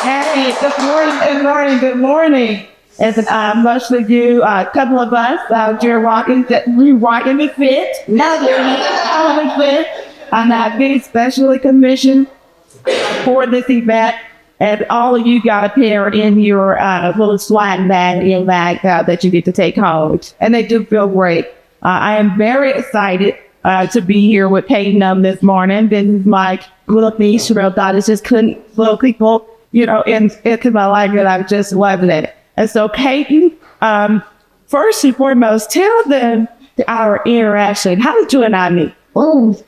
Hey, good morning. As most of you, a couple of us, you're rocking the fit. Now you're the fit. I'm being specially commissioned for this event. And all of you got a pair in your little swag bag, that you get to take home. And they do feel great. I am very excited to be here with Paden this morning. This is my little niece. I just couldn't little people, into my life, and I'm just loving it. And so, Paden, first and foremost, tell them our interaction. How did you and I meet? Oh,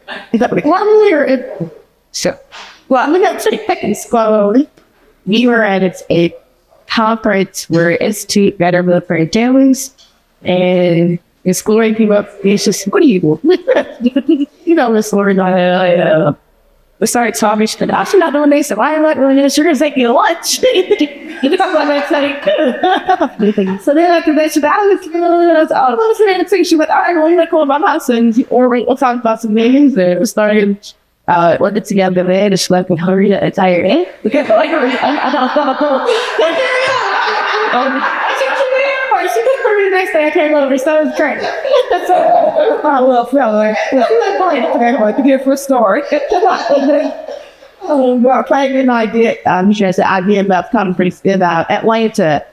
so, well, I'm going to say Paden slowly. We were at a conference where Institute Better Military Families, and it's Glory came up. It's just, what are you doing? The story. We started talking. She said, I'm not doing this. So why am I doing this? You're going to take me to lunch. So then after that, she said, I was going to she went, all right, well, you're going to call my house. And we'll talk about some things. And we started working together there. And she left me hurry the entire day. Because I she was pretty next day I came over, so it was great. So my little fella, to give her a story. Playing an idea, just the IBMF conference in Atlanta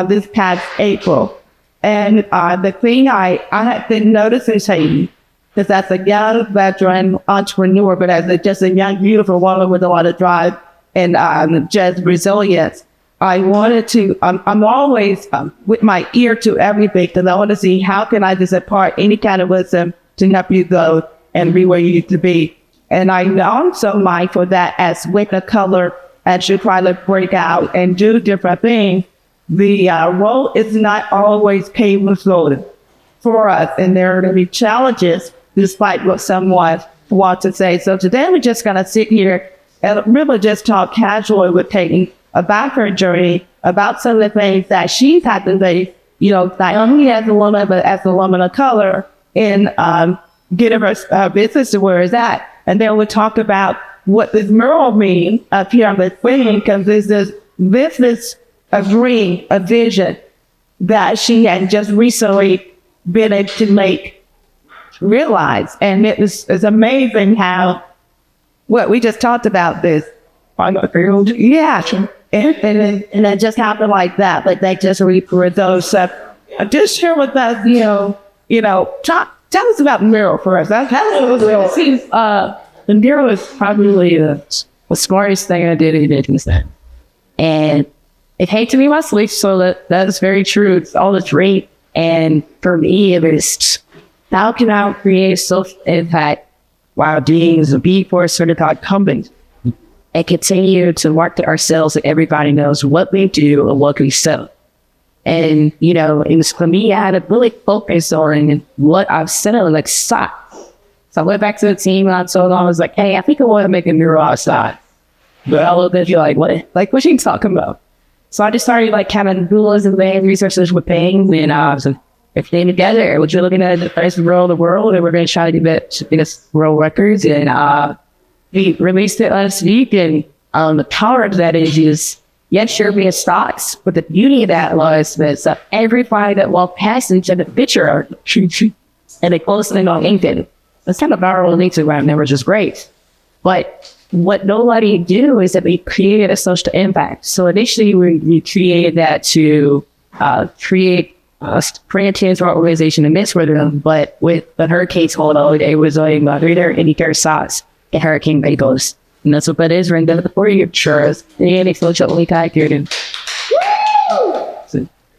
this past April. And the thing I had been noticing, Haiti, because as a young veteran entrepreneur, but as just a young, beautiful woman with a lot of drive and just resilience, I wanted to, I'm always with my ear to everything because I want to see how can I just impart any kind of wisdom to help you go and be where you need to be. And I'm also mindful that as with a color, as you try to break out and do different things, the role is not always painless for us. And there are going to be challenges despite what someone wants to say. So today we're just going to sit here and really just talk casually with Paden about her journey, about some of the things that she's had to face, not only as a woman, but as a woman of color, in getting her business to where it's at. And then we'll talk about what this mural means up here on the screen, because this is a dream, a vision that she had just recently been able to realize. And it's amazing how, we just talked about this. Yeah. And it just happened like that. Like they just read those. Just share with us, tell us about the mural for us. The mural is probably the smartest thing I did in business. And it hate to be my sleep, so that is very true. It's all the dream. And for me, it is how can I create social impact while being a B Corp certified company? And continue to market ourselves so everybody knows what we do and what we sell. And, it was for me, I had to really focus on what I'm selling, like socks. So I went back to the team and I told them, I was like, hey, I think I want to make a mural outside. But I looked at you like, what? Like, what are you talking about? So I just started kind of Googling and laying researches with things. And I was like, if they together, we're looking at the first mural in the world, and we're going to try to get biggest world records. And, we released it last week, and the power of that is yes, sure, we have stocks, but the beauty of that was that everybody that walked past and took a picture of it, and they posted it on LinkedIn. That's kind of viral on Instagram, and it was just great. But what nobody do is that we created a social impact. So initially, we created that to create a franchise organization in this rhythm, but with the hurricanes going on, it was like 380 pair of socks. And hurricane bagels. And that's what that is. We're in the 4-year churros. And it's literally calculated.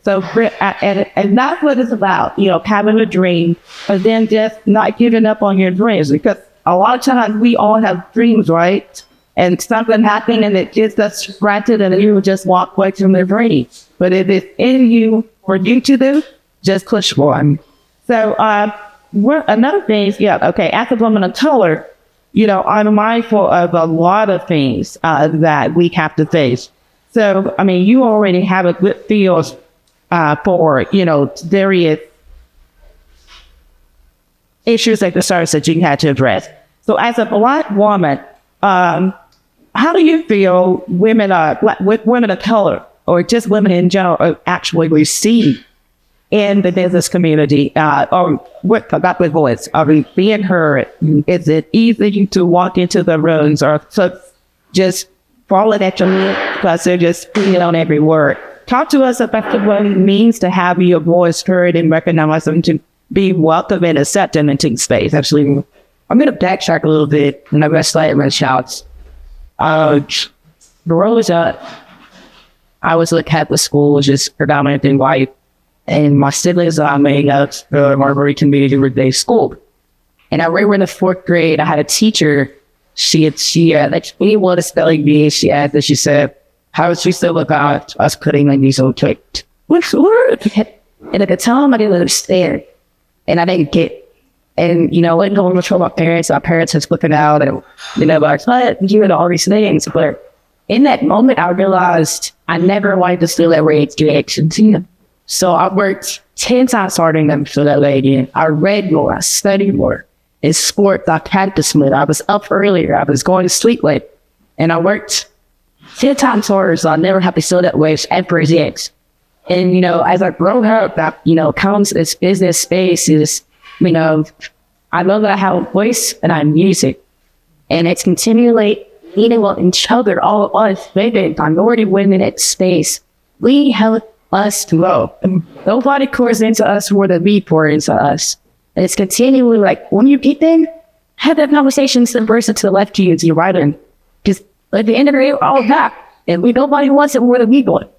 So, and that's what it's about, having a dream, but then just not giving up on your dreams. Because a lot of times we all have dreams, right? And something happened and it gets us distracted and you just walk away from the dream. But if it's in you for you to do, just push one. So, another thing is, as a woman of color, I'm mindful of a lot of things that we have to face. So, you already have a good feel for, various issues like the stars that you had to address. So as a Black woman, how do you feel women women of color or just women in general are actually received in the business community, or what about the voice? Are we being heard? Is it easy to walk into the rooms or just falling at your knees because they're just putting on every word? Talk to us about what it means to have your voice heard and recognized and to be welcome and accepted into space. Actually, I'm going to backtrack a little bit and I'm going to slide my shouts. Growing up, I was at Catholic school, which is predominantly white. And my siblings and I made up Marbury Community Day School. And I remember in the 4th grade, I had a teacher. She like me what a spelling bee. She asked us, she said, how would you feel about us putting like these on cake? What's the word? And at the time, I didn't understand. And I didn't get. And, you know, I didn't go much for my parents. My parents was flipping out and, you know, like, you know, all these things. But in that moment, I realized I never wanted to feel that way again. So I worked 10 times harder than for that way again. I read more, I studied more. In sports, I practiced more. I was up earlier. I was going to sleep late. And I worked 10 times harder, so I never have to feel that way ever again. And, you know, as I grow up, that, you know, comes this business space is, you know, I know that I have a voice and I use it. And it's continually eating with each other, all of us, maybe minority women at space. We help us to grow. Nobody pours into us more than we pour into us. And it's continually like, when you get in, have that conversation with the person to the left of you as you're writing. Because at the end of the day, we're all that. And nobody wants it more than we want.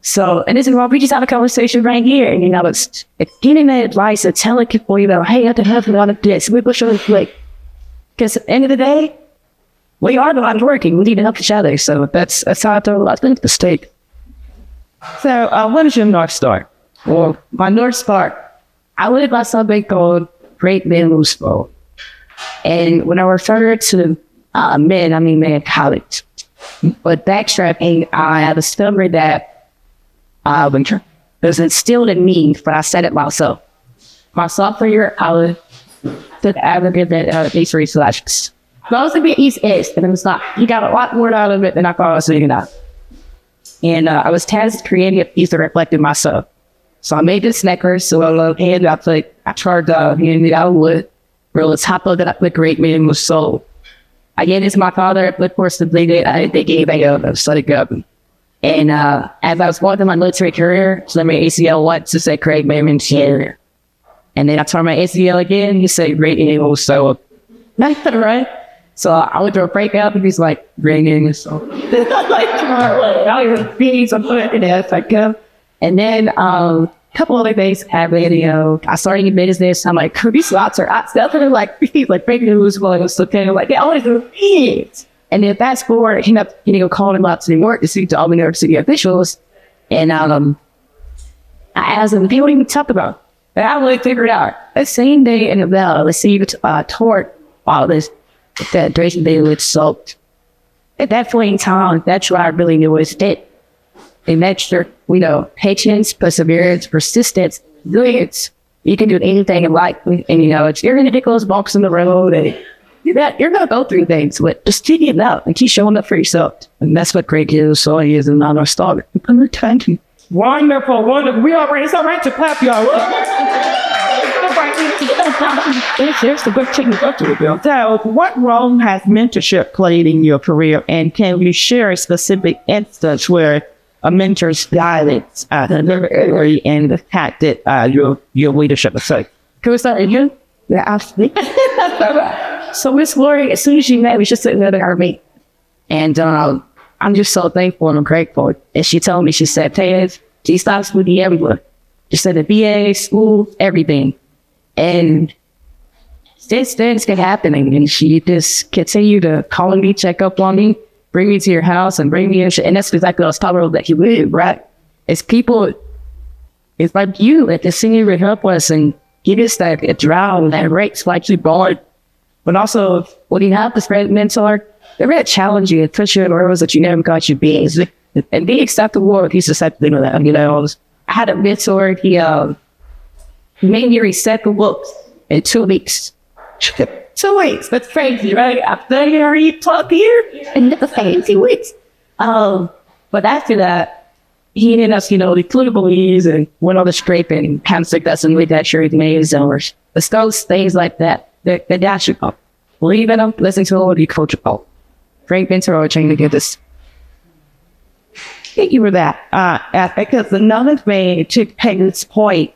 So, and this is why we just have a conversation right here. And, you know, it's getting that advice and telling people, you know, hey, I have to have a lot of this. We push on like, because at the end of the day, we are the ones working. We need to help each other. So that's how I throw a lot of mistake. So, what is your North Star? Well, my North Star, I live by something called Great Men Lose Flow. And when I refer to men, I mean men in college. But backstrapping, I discovered that it was instilled in me, but I said it myself. My sophomore year at college, took aggregate that East Research. Supposed to be East East, and it was not. You got a lot more out of it than I thought I was going to. And I was tasked with creating a piece that reflected myself. So I made this necklace, so I charged handed out wood, where the top of it, I put Great Men was sold. I gave it to my father, but of course, they gave a study up. And as I was going through my military career, so my ACL once to say Great Men was sold. And then I tore my ACL again, he said Great Men was sold. Right? So I went to a breakup, and he's like, Great Men was sold. And then a couple other days after, you know, I started in business. I'm like, these lots are definitely like breaking news. Well, it was so kind of like, they always do it. And then fast forward, I ended up, you know, calling them up to New York to speak to all the New York City officials. And I asked them, they don't even talk about it. And I really figured out the same day in the bell, I received toward all this, that Drayson Day was soaked. At that point in time, that's what I really knew was it. And that's your, you know, patience, perseverance, persistence, resilience. You can do anything in life. And, you know, if you're going to get those bumps in the road, and you're going to go through things, but just keep it up and keep showing up for yourself. And that's what Great is. So he is another star. Wonderful, wonderful. We already, it's all right to clap, y'all. So, what role has mentorship played in your career? And can you share a specific instance where a mentor's guidance and impacted your leadership? So, can we start again? Yeah, absolutely. So Miss Lori, as soon as she met me, she said that her meet. And I'm just so thankful and grateful. And she told me, she said, Paden, she stops with me everywhere. She said the VA, school, everything. And these things kept happening. And she just continued to call me, check up on me, bring me to your house and bring me in. And that's exactly what I was talking about that you live, right? It's people, it's like you that the senior would help us and give us that drive and that race like you born. But also, when you have this great mentor, they're really challenging and push you in areas that you never thought you'd be. And be acceptable if he's accepting of that. You know, I had a mentor, he made me reset the books in 2 weeks. 2 weeks. That's crazy, right? After every 12 years, and that's crazy weeks. But after that, he ended up, the clinicals and went on the scraping, cancer doesn't leave that shirt maze or those things like that. They're natural. Believe in them, listen to them, be coachable. Great mentor or trying to get this. Thank you for that. Because another thing to Paden's point,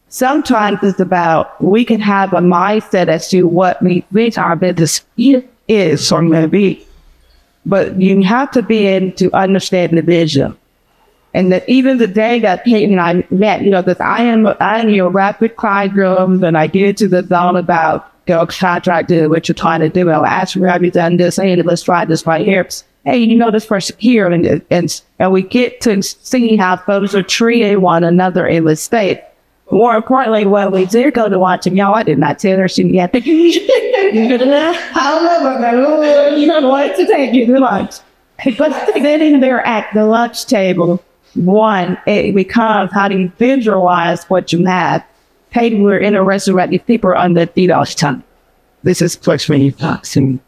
sometimes it's about we can have a mindset as to what we think our business is or may be. But you have to be able to understand the vision. And that even the day that Paden and I met, that I am your rapid client growth, and I get into the zone about contracting what you're trying to do. I'll ask you, have you done this? Hey, let's try this right here. Hey, this person here, and we get to see how folks are treating one another in the state. More importantly, when we did go to watch him, I did not tell her she had to. You don't want to take you to lunch. But sitting there at the lunch table, one, it becomes how do you visualize what you have. Hey, we're in a restaurant, these people are on the feet all the time. This is what's really toxic.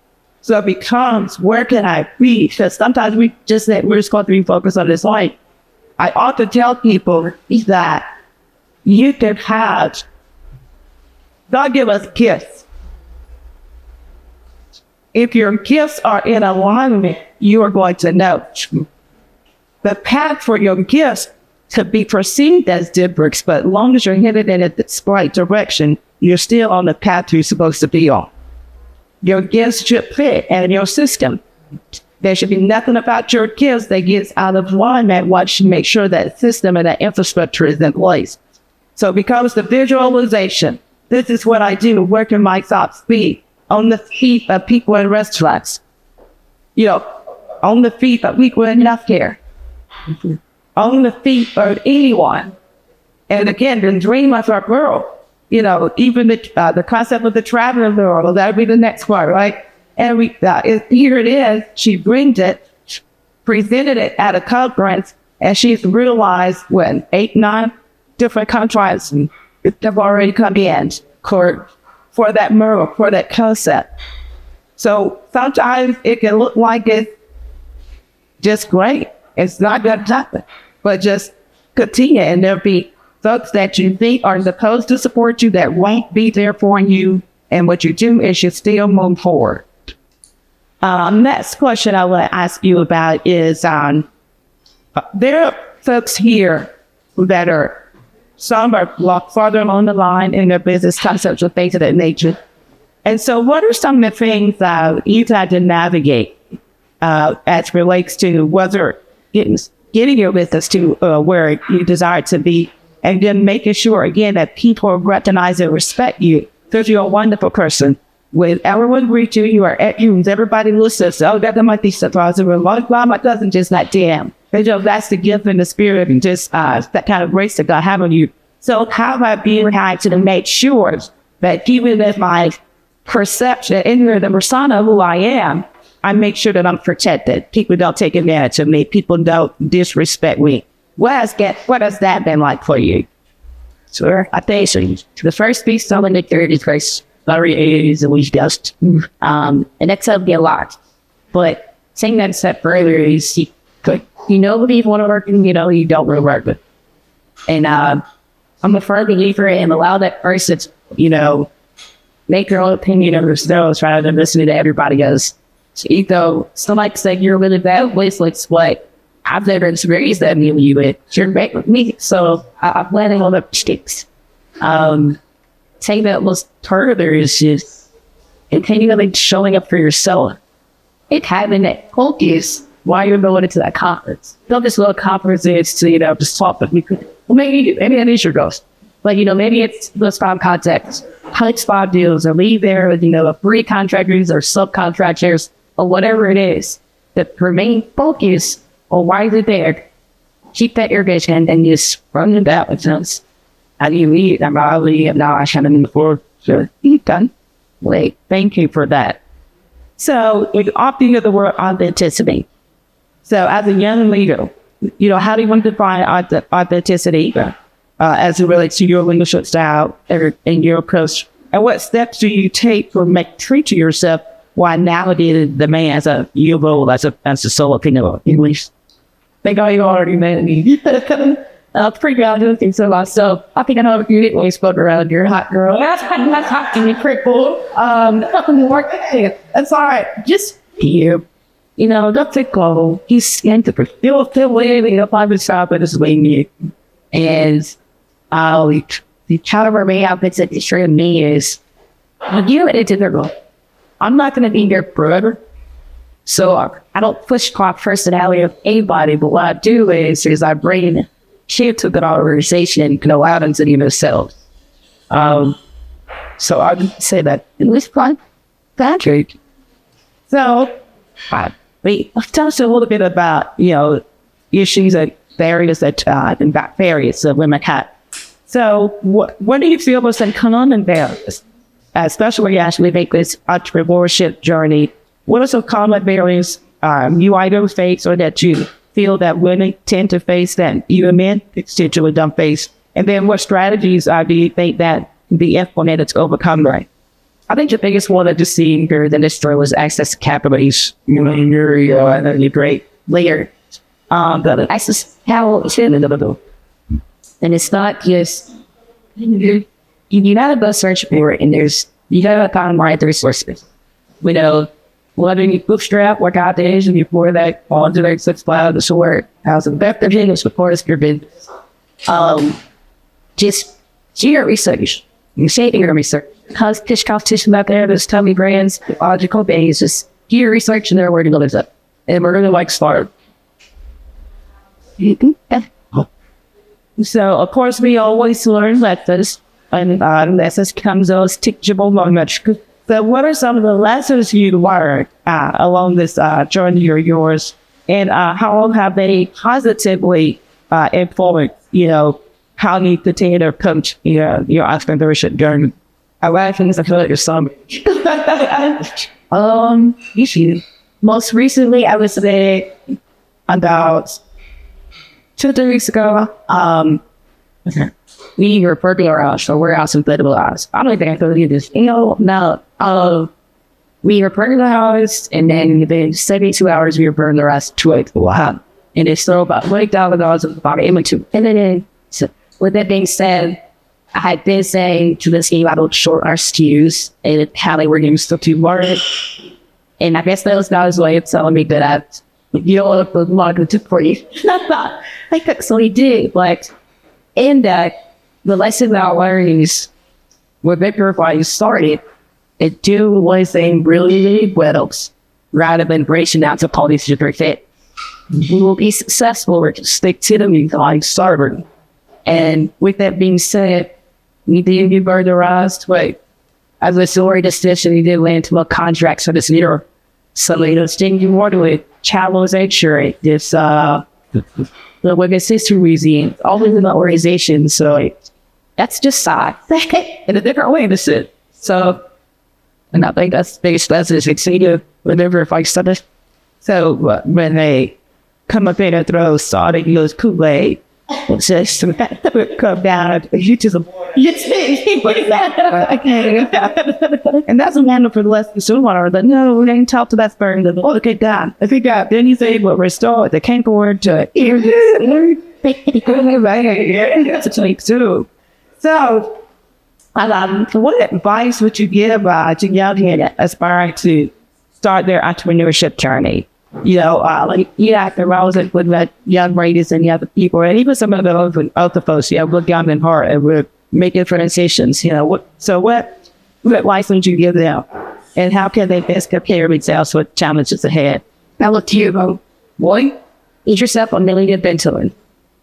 So it becomes, where can I be? Because sometimes we're just going to be focused on this light. I often tell people that you can have, God give us gifts. If your gifts are in alignment, you are going to know. The path for your gifts to be perceived as different, but as long as you're headed in the right direction, you're still on the path you're supposed to be on. Your gifts should fit in your system. There should be nothing about your gifts that gets out of alignment once you make sure that system and that infrastructure is in place. So it becomes the visualization. This is what I do, working my top speed on the feet of people in restaurants. On the feet of people in healthcare. On the feet of anyone. And again, the dream of our world. Even the concept of the traveling world, that would be the next part, right? And here it is. She brings it, presented it at a conference, and she's realized 8, 9 different contracts have already come in for that mural, for that concept. So sometimes it can look like it's just great. It's not going to happen, but just continue, and there'll be folks that you think are supposed to support you that won't be there for you. And what you do is you still move forward. Next question I want to ask you about is, there are folks here that are, some are a lot farther along the line in their business concepts or things of that nature. And so what are some of the things that you've had to navigate as relates to whether getting your business to where you desire to be, and then making sure, again, that people recognize and respect you because you're a wonderful person. When everyone greets you, you are at you, everybody listens. Oh, that might be surprised. My cousin just not damn. That's the gift and the spirit and just that kind of grace that God have on you. So how have I been trying to make sure that even if my perception in the persona of who I am, I make sure that I'm protected. People don't take advantage of me. People don't disrespect me. What has that been like for you? Sure. I think so. The first piece of the third is very is we just, and that's helped me a lot. But saying that step further is people want to work and you don't really work with. And I'm a firm believer in allow that person to, make your own opinion of themselves rather than listening to everybody else. So even though somebody say you're really bad, it's like what I've never experienced that in you with. You're great with me. So I'm letting all the mistakes. Saying that was further is just continually showing up for yourself and having that focus while you're going into that conference. Don't just go to conferences to, just talk with me. Well, maybe that is your ghost. But, maybe it's let's find contacts, high spot deals, or leave there with, free contractors or subcontractors or whatever it is. That remain focused on why you're there. Keep that irrigation and just run it out with us. How do you leave? I'm probably now I should have been before. So you've done. Wait, thank you for that. So we often hear the word authenticity. So as a young leader, how do you want to define authenticity as it relates to your leadership style and your approach And what steps do you take to make treat to yourself while navigating the man as a your role as a solo female English? Think all you already met me. Pretty good. I do think so myself. I think I know you didn't always float around. You're a hot girl. That's pretty cool. That's all right. Just here. You know, don't take go. He's going to feel way up on the shop and this way me. And the caliber may have been said to show me is you and it's in their goal. I'm not going to be here forever. So I don't push clock personality of anybody, but what I do is I bring kids to the organization and allow them to be themselves. So I would say that in this point, Patrick. So tell us a little bit about, issues and barriers that about barriers that women have. So what do you feel was the common barriers, especially when you actually make this entrepreneurship journey? What are some common barriers you either face or that you feel that women tend to face that even men potentially don't face? And then what strategies do you think that can be implemented to overcome that? I think the biggest one that you see here in this story was access to capital. You're great layer. But access to capital, and it's not just you gotta go search for it, and you gotta find the right resources. Whether you bootstrap, work out the engine before that, on to their 6 cloud, the short, how's the vector business, support your business. Just do your research. You say your research. Because pitch competition out there, there's tons of brands, logical things, just do your research and they're where to go with it. And we're gonna start. So of course we always learn lessons, and lessons comes those teachable moments. So what are some of the lessons you learned along this journey of yours, and how have they positively influenced, how you continue to coach your entrepreneurship journey? I think I feel like you're some. Most recently, I would say about 2-3 weeks ago, we were burglarized, so we're out in Sickles. I don't think I could do this. We were burglarized, and then within 72 hours, we were burglarized twice. Wow. And it's still about $20,000 of about $82. And then, so with that being said, I had been saying to this game, I don't short our SKUs and how they were getting stuff to market. And I guess that was God's way of telling me that you don't want to put market for you. So he did, in that, the lesson that I learned is with Victor started, and do one thing really well rather than breaking out to police to fit. We will be successful or just stick to them and starboard. And with that being said, we did get burglarized, but as a story decision, we did land to a contract for this year. So thing you want to challenge insurance, this the Women's History Museum, all of the organizations. So that's just side in a different way to sit. So, and I think that's the biggest lesson is continue to remember if I said it. So when they come up in and throw salt and use Kool-Aid, it's just come down you to the and that's a matter for the lesson sooner. But no, we didn't talk to that person. Oh, okay, down. I think then you say what restore the came forward to So what advice would you give to young men aspiring to start their entrepreneurship journey? After I was with that young ladies and the other people, and even some of the other folks, look young and hard and we're making transitions, what advice would you give them? And how can they best prepare themselves with challenges ahead? I look to you, boy, eat yourself a million mentoring.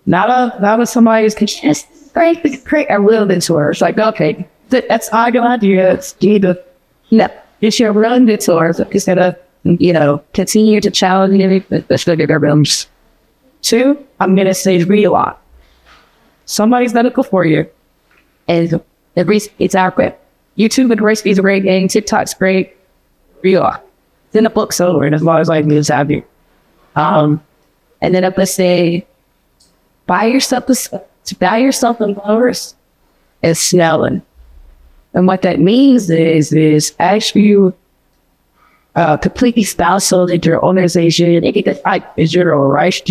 Not somebody who's just great a real mentor. It's like, okay, that's our idea. It's either, it's your real mentor instead of, continue to challenge me, especially their rooms. 2, I'm going to say realize somebody's done it before you. And it's our grip. YouTube and Race is a great game. TikTok's great. Realize. Then the book's over, and as long as I can just have you. And then I'm going to say, buy yourself the flowers and smelling. And what that means is as you completely spousal into your organization, it is like is your right,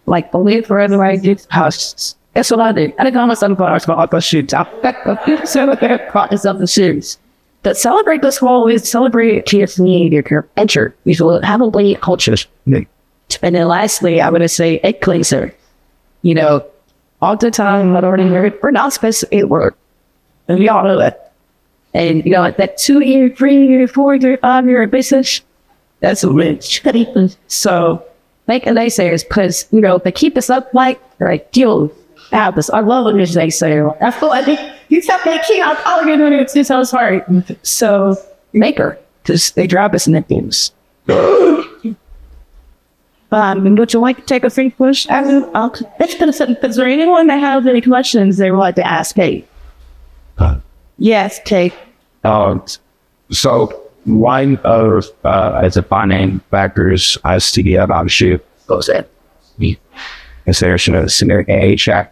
like believe for the right houses. That's what I do. I think almost some parts about the shoots. Celebrate parts of the series. But celebrate this whole is celebrate TSE, your enter. We will have a way culture. And then lastly, I'm going to say egg cleanser. All the time, we're not supposed to eat word. And we all know that. And, that 2 year, 3 year, 4 year, 5 year business, that's a rich. So, make a naysayers, because, they keep us up like, deal have this. I love when you naysayer. That's what I think. You tell me, I'm calling it, it's just so hard. So, make her, because they drop us in the things. Would you like to take a free push? Is there anyone that has any questions they would like to ask Kate? Yes, Kate. So one of as a finance factors I see about shit goes at me. Consideration of scenario age. I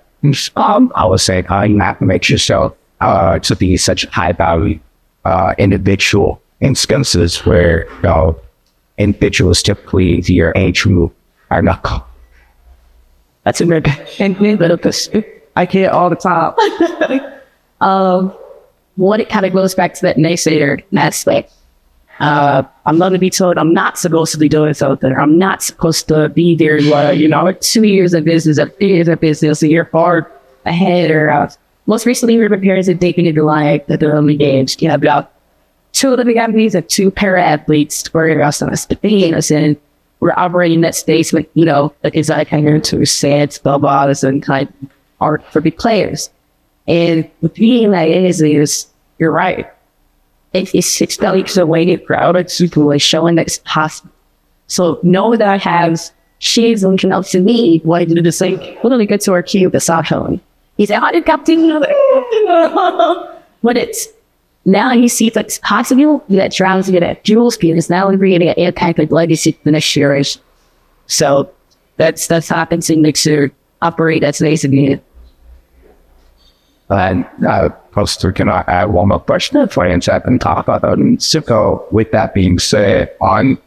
would say you have to make yourself to be such a high value individual instances where individuals typically your age group are not. That's a good I hear all the time. What it kind of goes back to that naysayer aspect. I'm going to be told I'm not supposed to be doing something. I'm not supposed to be there. 2 years of business, 3 years of business, a year far ahead. Or most recently, we were preparing to date into like the early games. You have about 2 Olympic athletes and 2 para athletes where and we're operating that space with, it's like hanging to sets, bubbles, and kind of art for big players. And with being like is you're right. It's like a way to crowd it's super showing that it's possible. So know that I have shades looking up to me wanting to do the same. Literally get to our cue the sock home. He said, I did captain but it's now he sees like it's possible that drowns in at dual speed is now creating an impact like legacy the next generation. So that's happens in next year operate that's basically it. And Pastor, can I add one more question for you and chat and talk about that? So with that being said, on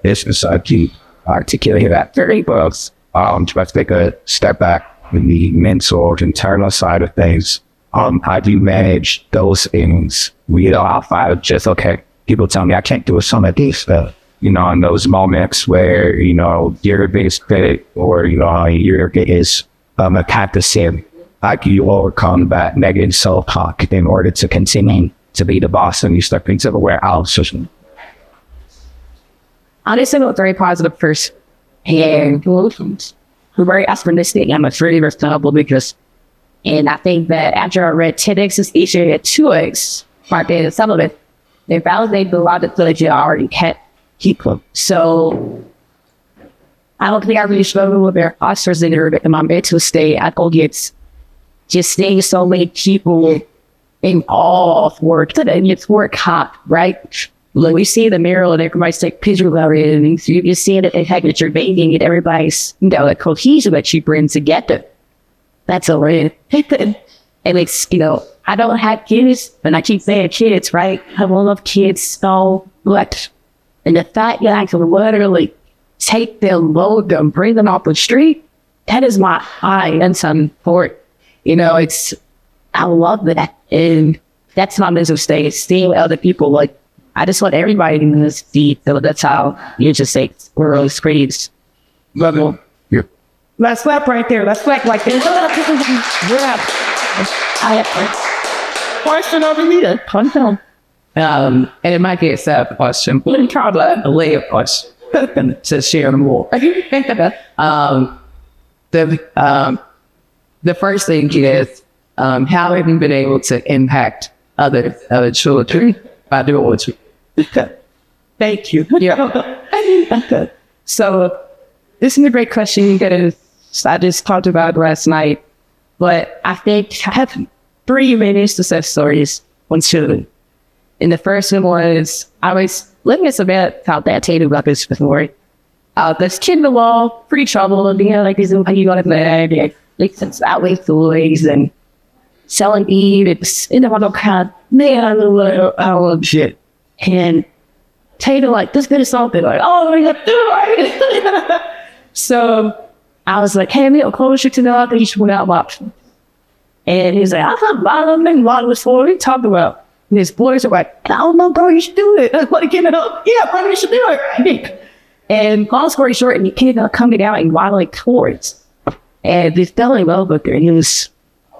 business to articulate that very books, to take a step back with the mental internal side of things. How do you manage those things outside of just, okay, people tell me I can't do some of these stuff, in those moments where, your biggest critic or, your biggest attack the same. How do you overcome that negative self-talk in order to continue to be the boss and you start things of a warehouse? Honestly, I'm very positive first. And we're very optimistic. I'm a very respectable because, and I think that after I read 10x is easier at 2x, my data, some of it, they validate a lot of the things you already had people. So I don't think I really struggle with their officers in my mental state. I think it's just seeing so many people in all of work, and it's work hot, right? Like we see the mirror and everybody's take pictures of it, and you just see it, the fact that you're bathing and everybody's, the cohesion that you bring together. That's a real. And it's, I don't have kids, and I keep saying kids, right? I love kids so much. And the fact that I can literally take them, load them, bring them off the street, that is my high and support. I love that. And that's my mental state. Seeing other people, like, I just want everybody in this feed. So that's how you just say, we're all screens. Level. Yeah. Let's clap right there. Let's clap like this. We're up. I have Question over here. and it might be a sad question, but I'm trying to lay a question to share more. The first thing is, how have you been able to impact other children by doing what you do? Thank you. Yeah. So this is a great question I just talked about last night, but I think I have 3 main success stories on children. And the first one was, I was living in Savannah, how that tated about this before. This kid in the wall, pretty trouble, like, you got to bed, like, since outway toys, and selling weed. It's in the other kind of man, shit. And Taylor like, this bit of something like, oh, we got to do it. So I was like, hey, I'm closer to the he just went out my option. And he's like, I thought bottom and bottom was for what are you talking about? And his boys are like, I don't know, bro, you should do it. I was like, yeah, bro, you should do it, right? And long story short, and he ended up coming out in wildlife tours. And this fellow over there, and he was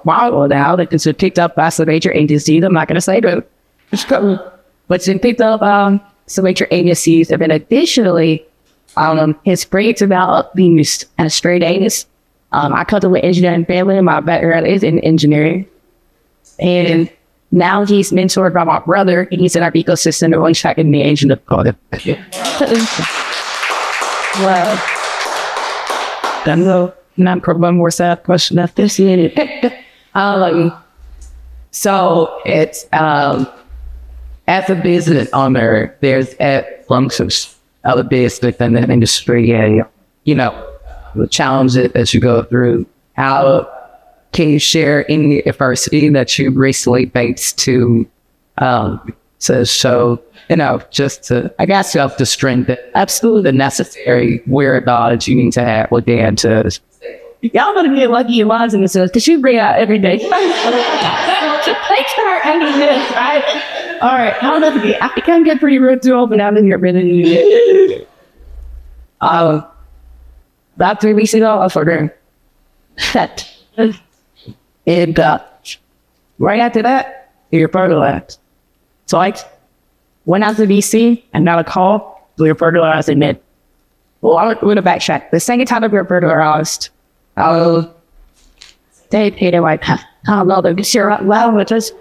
wild now that it's been picked up by some major agencies. I'm not going to say them. But it's been picked up some major agencies. And then additionally, his brains about being as straight A's. I come from an engineering family. My background is in engineering. And now he's mentored by my brother, and he's in our ecosystem and one's tracking the engine of God. Well, don't know. Not for one more sad question after this. So it's as a business owner, there's functions of a business in the industry, and the challenges that you go through. How can you share any adversity that you recently faced to show, just to, I guess, you have the strength, absolutely the necessary wherewithal that you need to have within to. Y'all gonna get lucky in lives in this, because you bring out every day. Thanks for ending this, right? All right, how does it be? I can get pretty rude to open out in your minute. About 3 weeks ago, I was ordering that. And right after that, your fertilized. So I went out to DC and got a call to your fertilized and then, well, I went to backtrack. The second time I got fertilized, they paid it like, I don't know, they're just here out loud with us.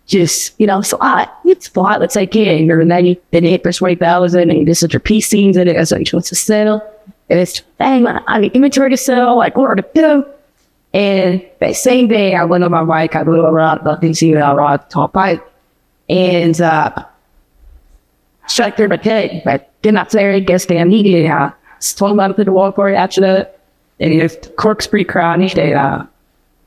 Just, so it's a lot to take in. And then you hit for 20,000 and this is your PCs and it's like, what's to sell? And it's, dang, I mean, inventory to sell, like, what to do? And that same day, I went on my bike, I went around the DC, I rode top bike, and struck through my head. I did not say, I guess they needed it. I told them to the wall for it after that. And it's corkscrew crowd. They're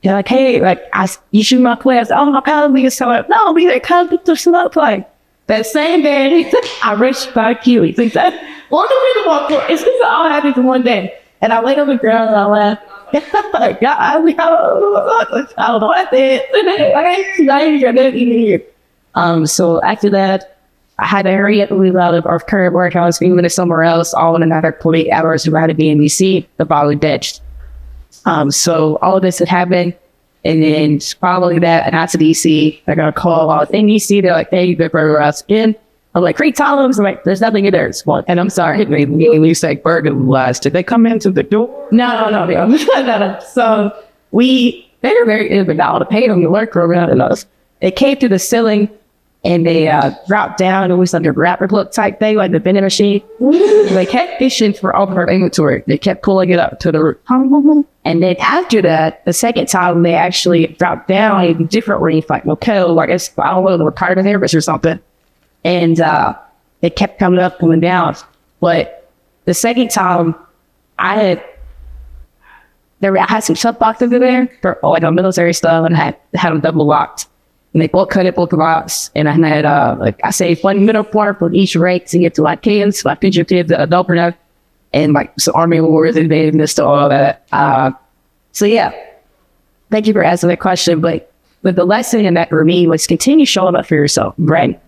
like, hey, like, you shoot my class. Oh, my God, we can sell it. No, we like, come to slow play. That same day, I reached by Kiwi. He said, well, I'm going to walk for it. It's just all happened in one day. And I laid on the ground and I laughed. I don't know what I did. So after that, I had to hurry up and leave out of our current work. I was moving to somewhere else, all in another 48 hours to ride to be in DC, the bottle ditched. So all of this had happened. And then following that, and out to DC, I got a call. I was in DC. They're like, hey, they're burger us in. I'm like, 3 times. I'm like, there's nothing in there. And I'm sorry, we say burger last. Did they come into the door? No. So they were very involved to pay them to work around us. They came to the ceiling and they dropped down. It was like a rapper hook type thing, like the vending machine. They kept fishing for all of our inventory. They kept pulling it up to the roof. And then after that, the second time, they actually dropped down in different reef, like motel, like it's, I don't know, they were part of there or something. And it kept coming up, coming down. But the second time, I had some shut boxes in there for like a military stuff, and I had them double locked. And they both cut it both locks. And I had like I say 1 middle part for each rake to get to like kids, like future kids, adult product, and like some Army Awards and this to all that. So yeah, thank you for asking that question. But the lesson in that for me was continue showing up for yourself, right?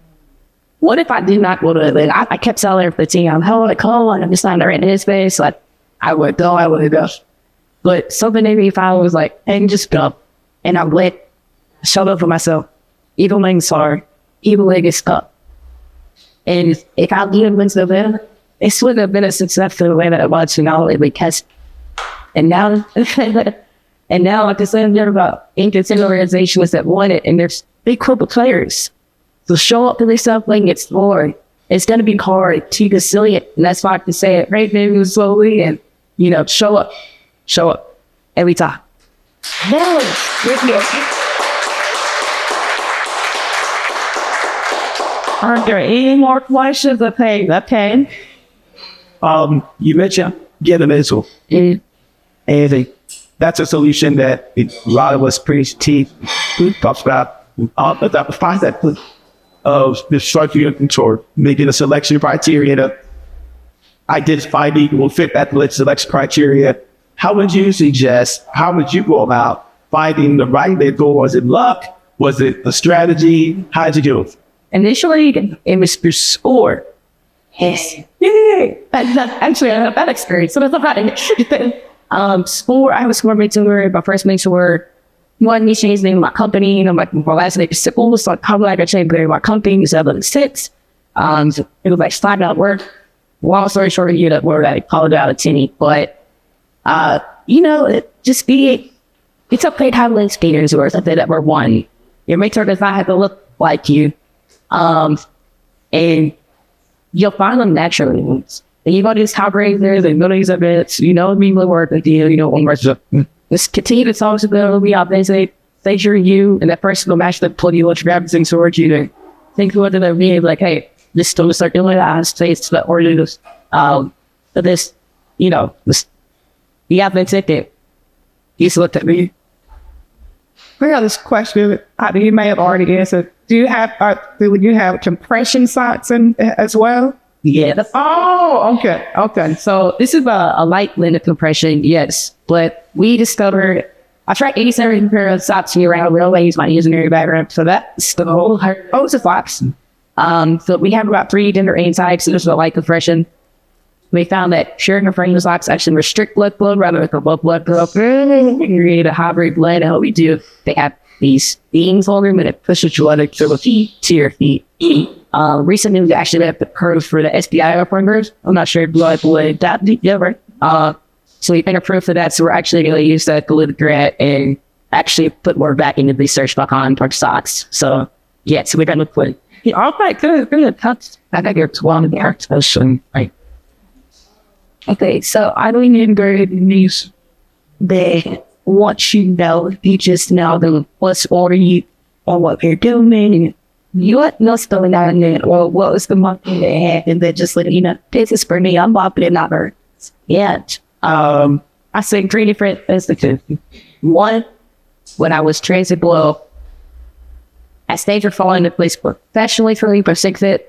What if I did not go to, like, I kept telling her for the team, I'm hell, like, oh, I'm just not in his face. Like, I would go. But something in me finally was like, hey, just go. And I showed up for myself. Even when it's hard, even when it's stuck. And if I didn't win the event, it wouldn't have been a successful event at once, because, and now, like I said, there are about 8 to 10 organizations that won it, and there's big group of players. So show up to this stuff like it's hard. It's going to be hard to be resilient. And that's why I can say it right maybe slowly and, show up every time. Now, are there any more questions? Okay. You mentioned getting a missile. Mm-hmm. Anything that's a solution that a lot of us preach, teach, talks about the concept of the structure control, making a selection criteria to identify people who fit that selection criteria. How would you go about finding the right mentor? Was it luck? Was it a strategy? How did you do it? Initially, it was through sport. Yes. Yeah. Actually, I had a bad experience. So that's not bad. Sport, I was sport mentor. My first mentor, one, he changed the name of my company. You know, my last name is Sickles. So I'm like, I changed the name of my company. So I six. So it was like slide out work. Long story short, you know, where I called it out a tinny. But, you know, it's okay to have lane skaters or something that were one. Your mentor does not have to look like you. And you'll find them naturally. And you go to these top raisers and go to these events, you know, people work with you, you know, just continue to talk to them, be authentic, say you're you, and that person will match the pull you, what you're grabbing towards you, to think what they're being like, hey, this still start doing that, say it's the orders, this, you know, this, be authentic, and he's looked at me. We got this question that you may have already answered. Do you have compression socks as well? Yeah. Oh, okay. So this is a light blended compression, yes. But we discovered, I tried 87 pair of socks year round. We always use my engineering background. So that's the whole host of socks. So we have about 3 different aim types. So this is a light compression. We found that sharing compression socks actually restrict blood flow rather than promote blood flow. We create a hybrid blend. And what we do, they have these beams on them and it pushes blood to your feet. Recently, we actually have the curves for the SBI runners. I'm not sure if blood would that deep ever. So we made a proof for that. So we're actually going to use that glutamate and actually put more back into the search back on our socks. So yeah, so we're going to put. All right, good. I got your 12 question. Right. Okay, so I don't even go ahead and use the what you know. You just know the what's ordering you or what you're doing. You know what's going on there, or what was the month they had, and then just let you know, this is for me, I'm bopping it number. Yeah. I say 3 different instances. One, when I was transit below, as things are falling into place professionally for me, for SickFit,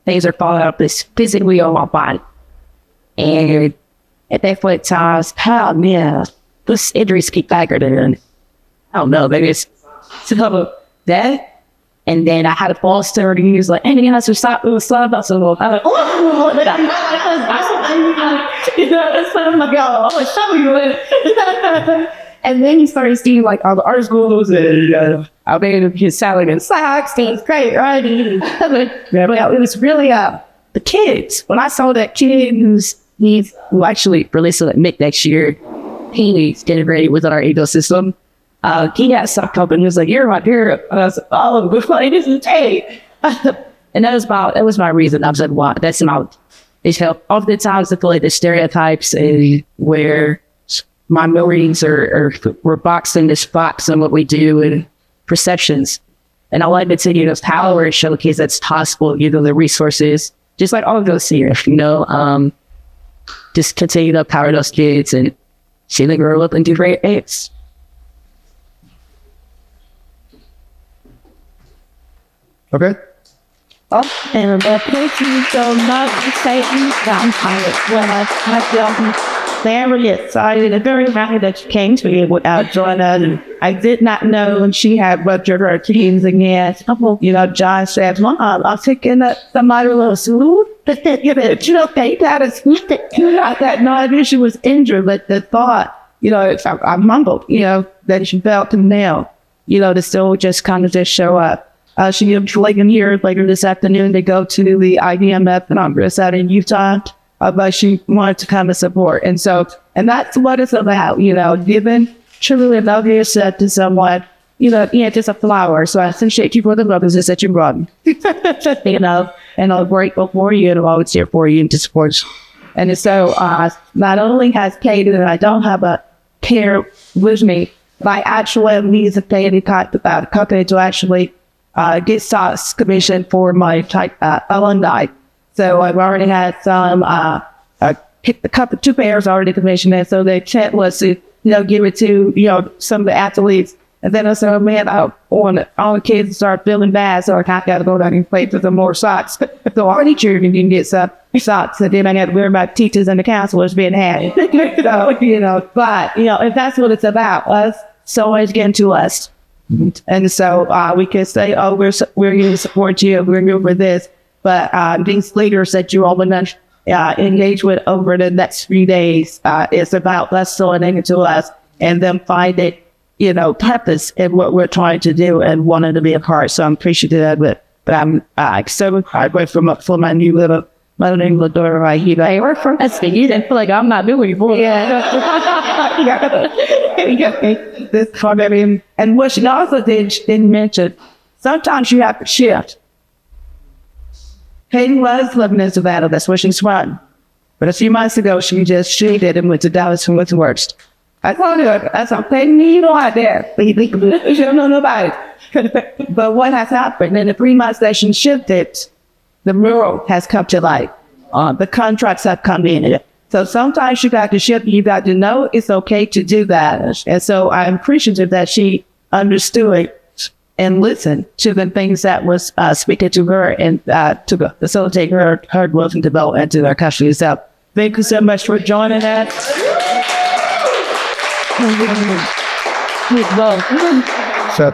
things are falling out this physically on my body. And at that point in time, oh man, this injuries keep backer than, I don't know, maybe it's some that. And then I had a false start and he was like, hey, you know, so stop, so I'm like, oh, my God, I'll show you it. And then he started seeing like all the articles and I made his salad and socks. It's great, right? It was really the kids. When I saw that kid who actually released a mid next year, he's getting ready within our ecosystem. He had some company. He was like, "You're my hero." I was like, "Oh, this is hey." And that was my reason. I was like, "Wow, that's about." It's helped. Oftentimes, I feel like the stereotypes and where minorities we're boxing this box on what we do and perceptions. And I like to tell you those power and showcase that's possible. Give them the resources, just like all of those here. You know, just continue to empower those kids and see them grow up and do great things. Okay. Oh, and thank you so much for saying that. When I feel very excited and very happy that you came to me without joining us. And I did not know when she had ruptured her teens again. You know, John said, Mom, I'm taking somebody a little salute. You know, they got us. That not that she was injured, but the thought, you know, I mumbled, you know, that she felt to nail, you know, to still just kind of just show up. She had like here later this afternoon to go to the IBMF Congress out in Utah, but she wanted to come and support. And that's what it's about, you know, giving truly love yourself to someone, you know, just a flower. So I appreciate you for the love that you brought me, you know, and I'm grateful for you and I'm always here for you and to support you. And so not only has Paden, and I don't have a pair with me, but I actually need to pay any type of company to actually get stocks commissioned for my alumni. So I've already had some, picked a couple, 2 pairs already commissioned. And so the intent was to give it to, some of the athletes. And then I said, oh man, all the kids start feeling bad, so I got to go down and play for some more socks. So our teacher didn't get some socks, and then I had to worry about teachers and the counselors being happy. But if that's what it's about, us, so much getting to us. And so we can say, oh, we're going to support you, we're going for this. But these leaders that you all going to engage with over the next few days, it's about us sowing into us and them finding, purpose in what we're trying to do and wanting to be a part. So I'm appreciative of it. But I'm so grateful for my new little daughter right here. I work for us. You didn't feel like I'm not doing it for you. This problem. And what she also didn't mention, sometimes you have to shift. Paden was living in Savannah. That's where she's from. But a few months ago, she did and went to Dallas and what's worst. I told her, I said, Paden, you know out there. You don't know nobody. But what has happened in the 3 months that she shifted, the mural has come to light. The contracts have come in. So sometimes you got to shift. You got to know it's okay to do that. And so I'm appreciative that she understood and listened to the things that was speaking to her and to facilitate her growth and development to her country. So thank you so much for joining us. So